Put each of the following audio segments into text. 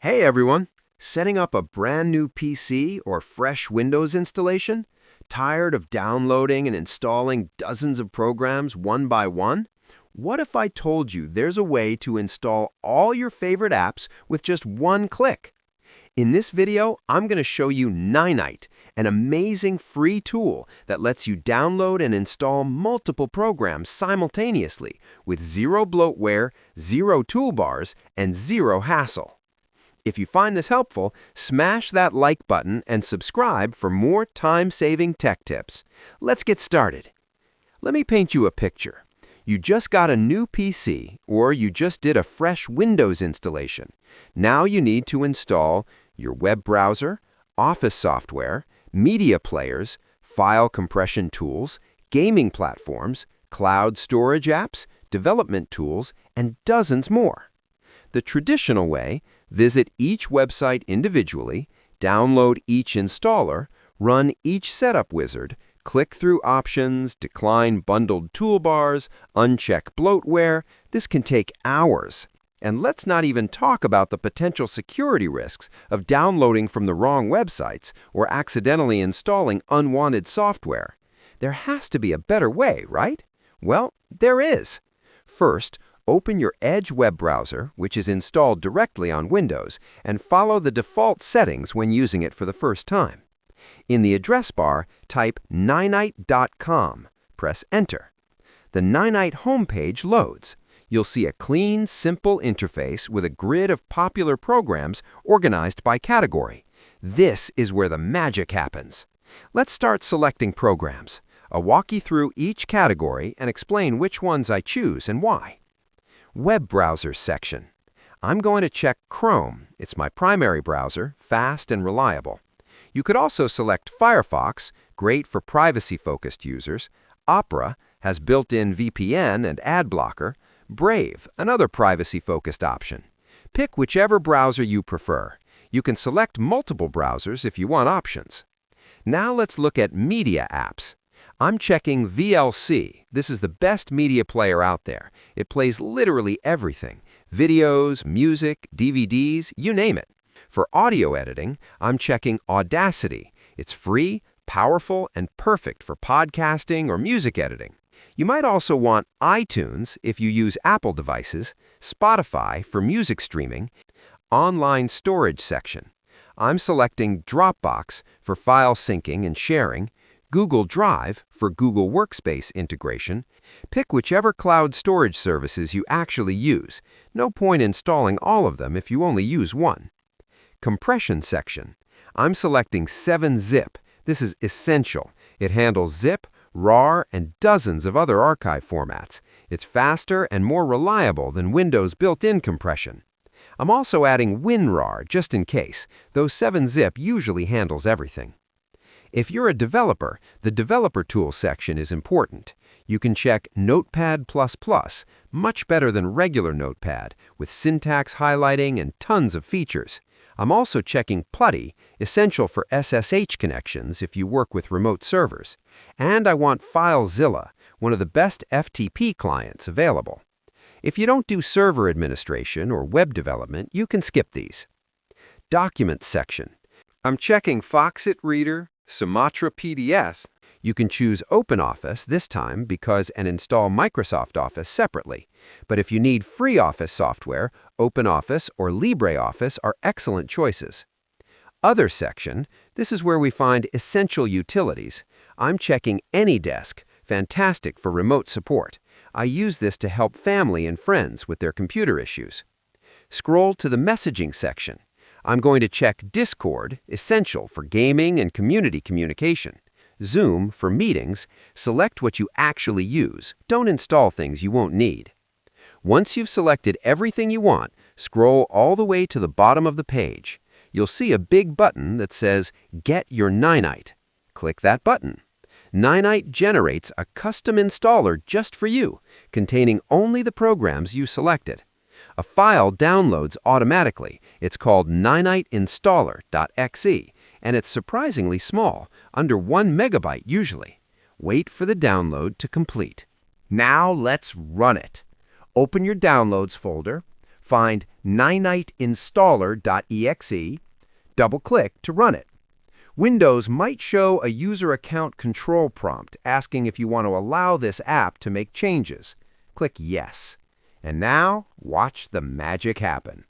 Hey everyone! Setting up a brand new PC or fresh Windows installation? Tired of downloading and installing dozens of programs one by one? What if I told you there's a way to install all your favorite apps with just one click? In this video, I'm going to show you Ninite, an amazing free tool that lets you download and install multiple programs simultaneously with zero bloatware, zero toolbars, and zero hassle. If you find this helpful, smash that like button and subscribe for more time-saving tech tips. Let's get started. Let me paint you a picture. You just got a new PC, or you just did a fresh Windows installation. Now you need to install your web browser, Office software, media players, file compression tools, gaming platforms, cloud storage apps, development tools, and dozens more. The traditional way: visit each website individually, download each installer, run each setup wizard, click through options, decline bundled toolbars, uncheck bloatware. This can take hours. And let's not even talk about the potential security risks of downloading from the wrong websites or accidentally installing unwanted software. There has to be a better way, right? Well, there is. First, open your Edge web browser, which is installed directly on Windows, and follow the default settings when using it for the first time. In the address bar, type ninite.com. Press Enter. The Ninite homepage loads. You'll see a clean, simple interface with a grid of popular programs organized by category. This is where the magic happens. Let's start selecting programs. I'll walk you through each category and explain which ones I choose and why. Web browsers section. I'm going to check Chrome. It's my primary browser, fast and reliable. You could also select Firefox, great for privacy-focused users. Opera has built-in VPN and ad blocker. Brave, another privacy-focused option. Pick whichever browser you prefer. You can select multiple browsers if you want options. Now let's look at media apps. I'm checking VLC. This is the best media player out there. It plays literally everything: videos, music, DVDs, you name it. For audio editing, I'm checking Audacity. It's free, powerful, and perfect for podcasting or music editing. You might also want iTunes if you use Apple devices, Spotify for music streaming, online storage section. I'm selecting Dropbox for file syncing and sharing, Google Drive for Google Workspace integration. Pick whichever cloud storage services you actually use. No point installing all of them if you only use one. Compression section. I'm selecting 7-zip. This is essential. It handles zip, RAR, and dozens of other archive formats. It's faster and more reliable than Windows built-in compression. I'm also adding WinRAR just in case, though 7-zip usually handles everything. If you're a developer, the Developer Tools section is important. You can check Notepad++, much better than regular Notepad, with syntax highlighting and tons of features. I'm also checking PuTTY, essential for SSH connections if you work with remote servers. And I want FileZilla, one of the best FTP clients available. If you don't do server administration or web development, you can skip these. Documents section. I'm checking Foxit Reader, Sumatra PDS. You can choose OpenOffice this time and install Microsoft Office separately. But if you need free Office software, OpenOffice or LibreOffice are excellent choices. Other section. This is where we find essential utilities. I'm checking AnyDesk, fantastic for remote support. I use this to help family and friends with their computer issues. Scroll to the messaging section. I'm going to check Discord, essential for gaming and community communication. Zoom for meetings. Select what you actually use. Don't install things you won't need. Once you've selected everything you want, scroll all the way to the bottom of the page. You'll see a big button that says Get Your Ninite. Click that button. Ninite generates a custom installer just for you, containing only the programs you selected. A file downloads automatically. It's called niniteinstaller.exe, and it's surprisingly small, under 1 megabyte usually. Wait for the download to complete. Now let's run it. Open your Downloads folder, find niniteinstaller.exe, double-click to run it. Windows might show a user account control prompt asking if you want to allow this app to make changes. Click Yes. And now, watch the magic happen.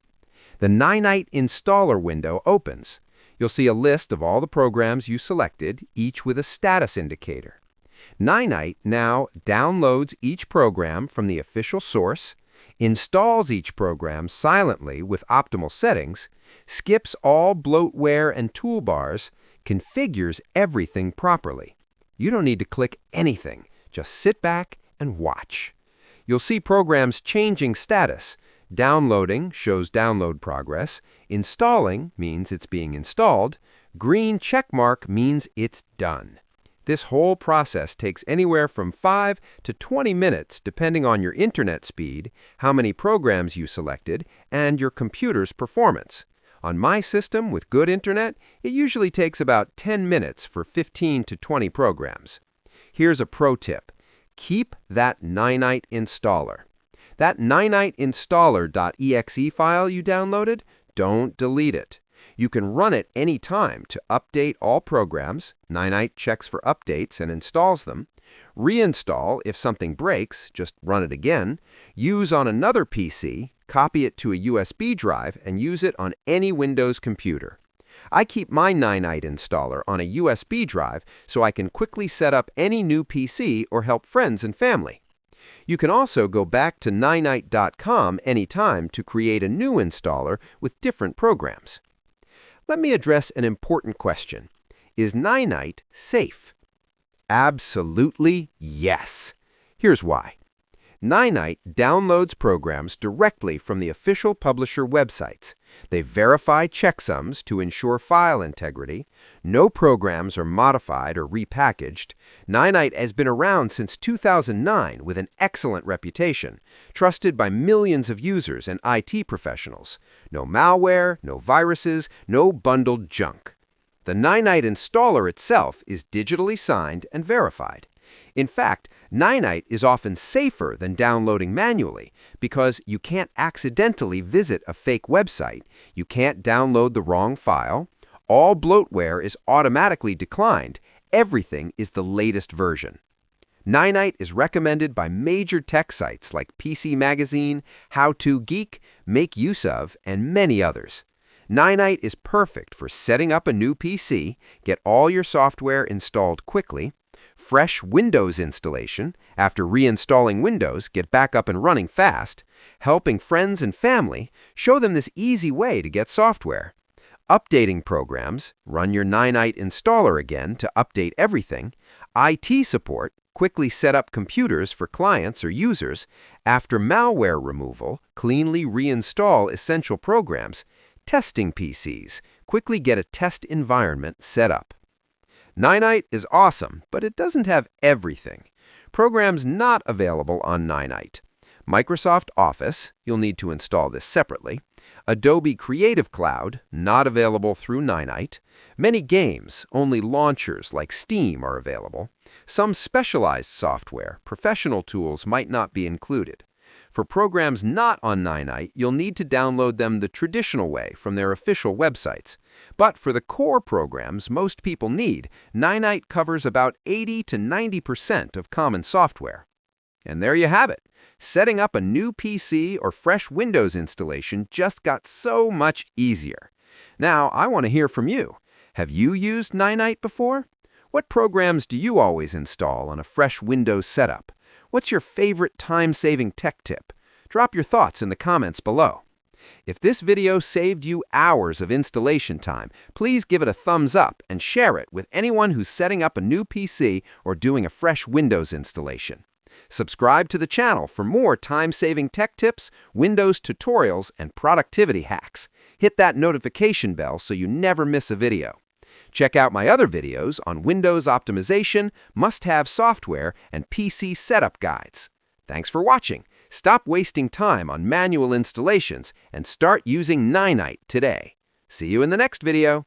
The Ninite installer window opens. You'll see a list of all the programs you selected, each with a status indicator. Ninite now downloads each program from the official source, installs each program silently with optimal settings, skips all bloatware and toolbars, configures everything properly. You don't need to click anything. Just sit back and watch. You'll see programs changing status. Downloading shows download progress. Installing means it's being installed. Green checkmark means it's done. This whole process takes anywhere from 5 to 20 minutes depending on your internet speed, how many programs you selected, and your computer's performance. On my system with good internet, it usually takes about 10 minutes for 15 to 20 programs. Here's a pro tip. Keep that Ninite installer. That niniteinstaller.exe file you downloaded, don't delete it. You can run it anytime to update all programs. Ninite checks for updates and installs them. Reinstall if something breaks, just run it again. Use on another PC, copy it to a USB drive, and use it on any Windows computer. I keep my Ninite installer on a USB drive so I can quickly set up any new PC or help friends and family. You can also go back to ninite.com anytime to create a new installer with different programs. Let me address an important question. Is Ninite safe? Absolutely yes. Here's why. Ninite downloads programs directly from the official publisher websites. They verify checksums to ensure file integrity. No programs are modified or repackaged. Ninite has been around since 2009 with an excellent reputation, trusted by millions of users and IT professionals. No malware, no viruses, no bundled junk. The Ninite installer itself is digitally signed and verified. In fact, Ninite is often safer than downloading manually because you can't accidentally visit a fake website, you can't download the wrong file, all bloatware is automatically declined, everything is the latest version. Ninite is recommended by major tech sites like PC Magazine, How To Geek, Make Use Of, and many others. Ninite is perfect for setting up a new PC, get all your software installed quickly, fresh Windows installation, after reinstalling Windows, get back up and running fast, helping friends and family, show them this easy way to get software, updating programs, run your Ninite installer again to update everything, IT support, quickly set up computers for clients or users, after malware removal, cleanly reinstall essential programs, testing PCs, quickly get a test environment set up. Ninite is awesome, but it doesn't have everything. Programs not available on Ninite. Microsoft Office, you'll need to install this separately. Adobe Creative Cloud, not available through Ninite. Many games, only launchers like Steam are available. Some specialized software, professional tools might not be included. For programs not on Ninite, you'll need to download them the traditional way from their official websites. But for the core programs most people need, Ninite covers about 80 to 90% of common software. And there you have it. Setting up a new PC or fresh Windows installation just got so much easier. Now, I want to hear from you. Have you used Ninite before? What programs do you always install on a fresh Windows setup? What's your favorite time-saving tech tip? Drop your thoughts in the comments below. If this video saved you hours of installation time, please give it a thumbs up and share it with anyone who's setting up a new PC or doing a fresh Windows installation. Subscribe to the channel for more time-saving tech tips, Windows tutorials, and productivity hacks. Hit that notification bell so you never miss a video. Check out my other videos on Windows optimization, must-have software, and PC setup guides. Thanks for watching. Stop wasting time on manual installations and start using Ninite today. See you in the next video.